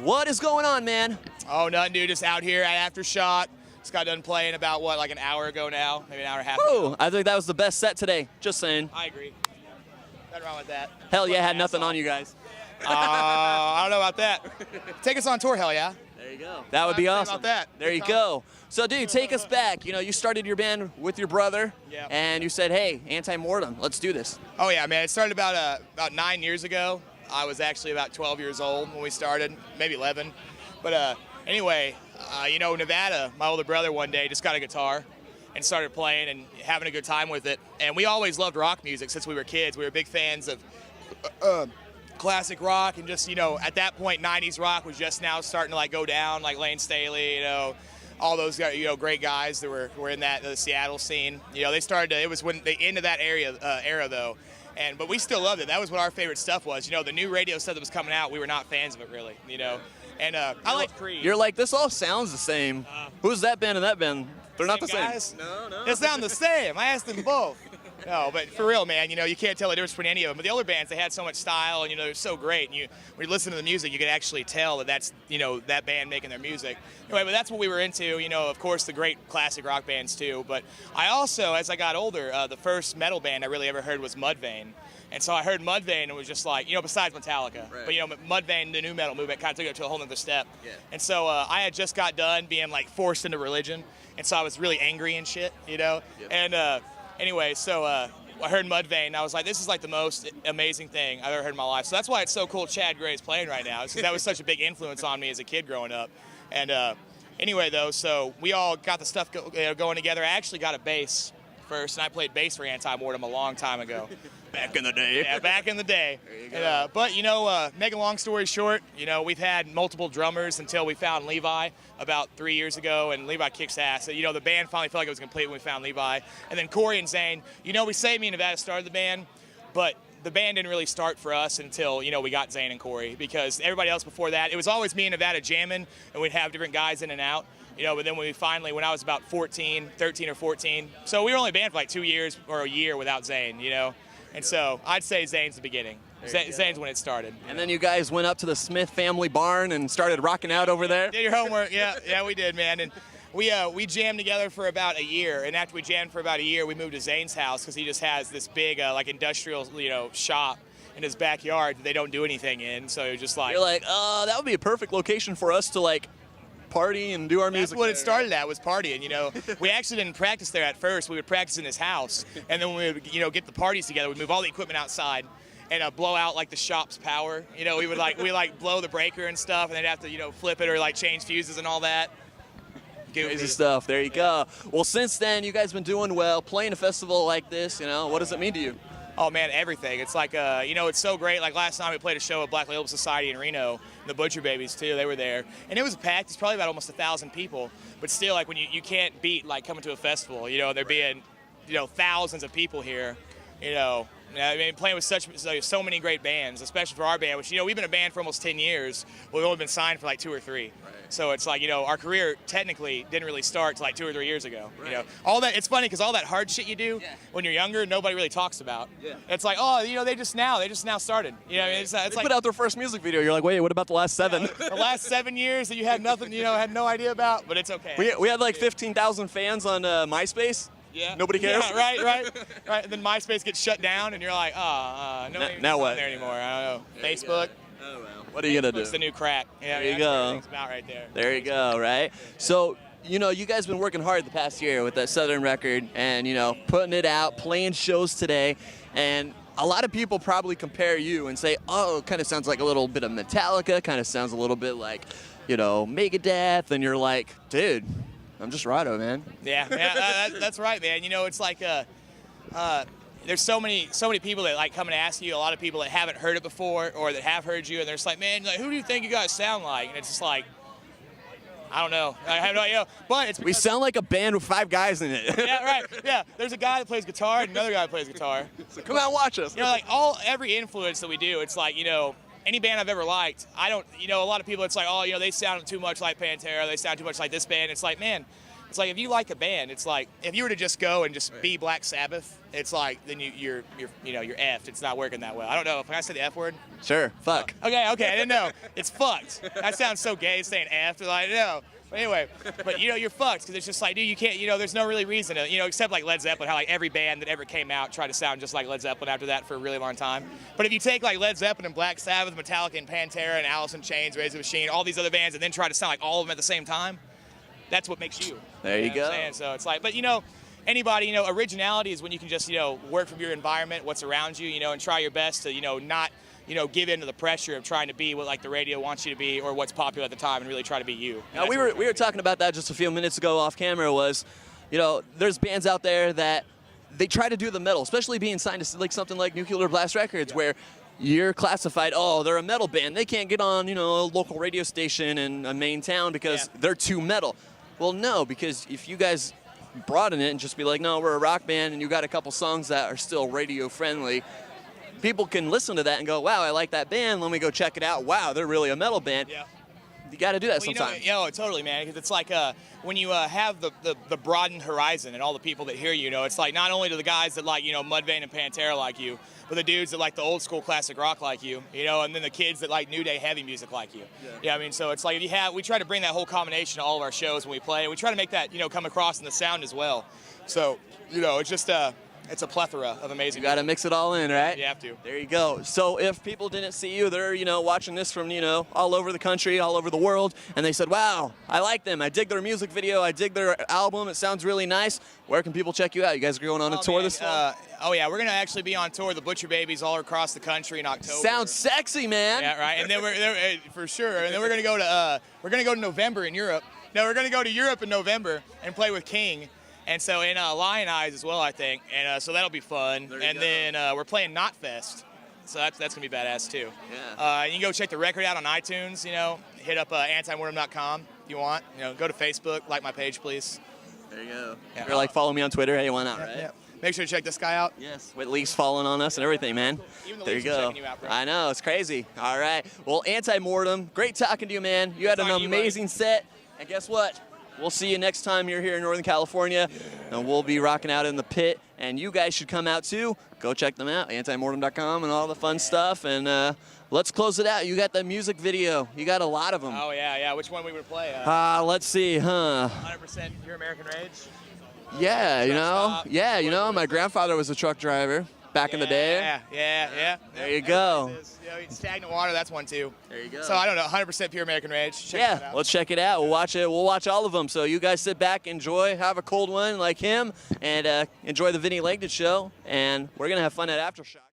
What is going on, man? Oh, nothing, dude. Just out here at AFTERSHOCK. Just got done playing about, what, like an hour ago now? Maybe an hour and a half Woo! ago. I think that was the best set today. Just saying. I agree. Nothing wrong with that. Hell yeah, had nothing on you guys. I don't know about that. Take us on tour, hell yeah. There you go. That would be awesome. About that. There you go. So, dude, take us back. You know, you started your band with your brother, Yeah. and you said, hey, Anti-Mortem, let's do this. Oh, yeah, man. It started about 9 years ago. I was actually about 12 years old when we started, maybe 11. But anyway, you know, Nevada, my older brother one day just got a guitar and started playing and having a good time with it. And we always loved rock music since we were kids. We were big fans of classic rock, and just, you know, at that point, 90s rock was just now starting to like go down, like Lane Staley, you know, all those, you know, great guys that were in that Seattle scene. You know, they started to, it was when the end of that era though. But we still loved it. That was what our favorite stuff was. You know, the new radio stuff that was coming out, we were not fans of it really, you know. And I like Creed. You're like, this all sounds the same. Who's that band and that band? They're not the same. Guys? No. They sound the same. I asked them both. No, but for real, man, you know, you can't tell the difference between any of them. But the older bands, they had so much style, and, you know, they're so great. And when you listen to the music, you can actually tell that that's, you know, that band making their music. Anyway, but that's what we were into, you know, of course, the great classic rock bands, too. But I also, as I got older, the first metal band I really ever heard was Mudvayne. And so I heard Mudvayne and was just like, you know, besides Metallica, right. But, you know, Mudvayne, the new metal movement, kind of took it to a whole other step. Yeah. And so I had just got done being, like, forced into religion. And so I was really angry and shit, you know. Yep. And anyway, so I heard Mudvayne, and I was like, this is like the most amazing thing I've ever heard in my life. So that's why it's so cool Chad Gray's playing right now, because that was such a big influence on me as a kid growing up. And anyway, though, so we all got the stuff going together. I actually got a bass first, and I played bass for Anti-Mortem a long time ago. Back in the day. Yeah, back in the day. There you go. And, but, you know, make a long story short, you know, we've had multiple drummers until we found Levi about 3 years ago, and Levi kicks ass. So, you know, the band finally felt like it was complete when we found Levi. And then Corey and Zane, you know, we say me and Nevada started the band, but the band didn't really start for us until, you know, we got Zane and Corey, because everybody else before that, it was always me and Nevada jamming, and we'd have different guys in and out. You know, but then when I was about 13 or 14, so we were only a band for like 2 years or a year without Zane, you know. And so I'd say Zane's the beginning. Zane's when it started. And then you guys went up to the Smith family barn and started rocking out over there? Did your homework, yeah, we did, man. And we jammed together for about a year, and after we jammed for about a year, we moved to Zane's house, because he just has this big, like, industrial, you know, shop in his backyard that they don't do anything in, so you're just like... You're like, that would be a perfect location for us to, like, party and do our music. That's what it started at, was partying, you know. We actually didn't practice there at first. We would practice in his house, and then when we would, you know, get the parties together, we'd move all the equipment outside and blow out, like, the shop's power. You know, we blow the breaker and stuff, and they'd have to, you know, flip it or, like, change fuses and all that. Crazy stuff. There you go. Well, since then, you guys been doing well, playing a festival like this, you know. What does it mean to you? Oh, man, everything. It's like, you know, it's so great. Like, last time we played a show at Black Label Society in Reno, the Butcher Babies, too, they were there. And it was packed. It's probably about almost 1,000 people. But still, like, when you can't beat, like, coming to a festival, you know, there being, you know, thousands of people here, you know. I mean, playing with so many great bands, especially for our band, which, you know, we've been a band for almost 10 years. We've only been signed for like 2 or 3. Right. So it's like, you know, our career technically didn't really start till like 2 or 3 years ago. Right. You know, all that, it's funny because all that hard shit you do when you're younger, nobody really talks about. Yeah. It's like, oh, you know, they just now started. You know, it's they like, put out their first music video. You're like, wait, what about the last 7? Yeah, the last 7 years that you had nothing, you know, had no idea about, but it's okay. We had like 15,000 fans on MySpace. Yeah. Nobody cares. Yeah, right. And then MySpace gets shut down, and you're like, nobody's now what? on there anymore. I don't know. Facebook. Oh, well. What are you gonna do? It's the new crack. Yeah, there you go. That's what everything's about right there. There you go. Right. So, you know, you guys been working hard the past year with that Southern record, and, you know, putting it out, playing shows today, and a lot of people probably compare you and say, oh, it kind of sounds like a little bit of Metallica, kind of sounds a little bit like, you know, Megadeth, and you're like, dude, I'm just Rado, man. Yeah, that's right, man. You know, it's like there's so many people that like come and ask you. A lot of people that haven't heard it before or that have heard you, and they're just like, man, like, who do you think you guys sound like? And it's just like, I don't know. I have no idea. But it's we sound like a band with 5 guys in it. Yeah, right. Yeah, there's a guy that plays guitar and another guy that plays guitar. So come out and watch us. You know, like every influence that we do, it's like, you know, any band I've ever liked, I don't, you know, a lot of people, it's like, oh, you know, they sound too much like Pantera, they sound too much like this band. It's like, man, it's like if you like a band, it's like if you were to just go and just be Black Sabbath, it's like then you're effed. It's not working that well. I don't know if I said the F word. Sure. Fuck. Okay, I didn't know. It's fucked. That sounds so gay saying F. Like no. But anyway, but you're fucked because it's just like, dude, you can't, there's no really reason to, except like Led Zeppelin, how like every band that ever came out tried to sound just like Led Zeppelin after that for a really long time. But if you take like Led Zeppelin and Black Sabbath, Metallica and Pantera and Alice in Chains, Rage Against the Machine, all these other bands, and then try to sound like all of them at the same time, that's what makes you. There you know go. What I'm saying? So it's like, but anybody, originality is when you can just, work from your environment, what's around you, and try your best to, not, give in to the pressure of trying to be what like the radio wants you to be or what's popular at the time and really try to be you. Now, we were talking about that just a few minutes ago off camera was, there's bands out there that they try to do the metal, especially being signed to like something like Nuclear Blast Records where you're classified, oh, they're a metal band. They can't get on, a local radio station in a main town because they're too metal. Well, no, because if you guys broaden it and just be like, no, we're a rock band and you got a couple songs that are still radio friendly, people can listen to that and go, wow, I like that band. Let me go check it out. Wow, they're really a metal band. Yeah. You got to do that sometime. Totally, man. Because it's like when you have the broadened horizon and all the people that hear you, it's like not only do the guys that like, Mudvayne and Pantera like you, but the dudes that like the old school classic rock like you, and then the kids that like New Day heavy music like you. Yeah. I mean, so it's like we try to bring that whole combination to all of our shows when we play. And we try to make that, come across in the sound as well. So, it's just it's a plethora of amazing. You got to mix it all in, right? You have to. There you go. So if people didn't see you, they're, watching this from, all over the country, all over the world, and they said, wow, I like them. I dig their music video. I dig their album. It sounds really nice. Where can people check you out? You guys are going on a tour this fall? We're going to actually be on tour with the Butcher Babies all across the country in October. Sounds sexy, man. Yeah, right. And then we're for sure. And then we're going to go to November in Europe. No, we're going to go to Europe in November and play with King. And so in Lion Eyes as well, I think. And so that'll be fun. And then we're playing Knotfest. So that's going to be badass too. Yeah. You can go check the record out on iTunes, hit up Anti-Mortem.com if you want. Go to Facebook, like my page, please. There you go. Yeah. Or like follow me on Twitter. Hey, why not, right? Yeah. Make sure to check this guy out. Yes, with Leafs following on us and everything, man. Even the there you Leafs are go. checking you out, bro. I know, it's crazy. All right. Well, Anti-Mortem, great talking to you, man. You had an amazing set. And guess what? We'll see you next time you're here in Northern California, and we'll be rocking out in the pit. And you guys should come out too. Go check them out, antimortem.com and all the fun stuff. And let's close it out. You got the music video. You got a lot of them. Oh, yeah. Which one we would play? Let's see, 100% Pure American Rage? Yeah, my grandfather was a truck driver back in the day. Yeah. There you go. Stagnant Water, that's one too. There you go. So I don't know, 100% Pure American Rage. Check that out. Let's check it out. We'll watch it. We'll watch all of them. So you guys sit back, enjoy, have a cold one like him, and enjoy the Vinnie Langdon Show. And we're gonna have fun at AFTERSHOCK.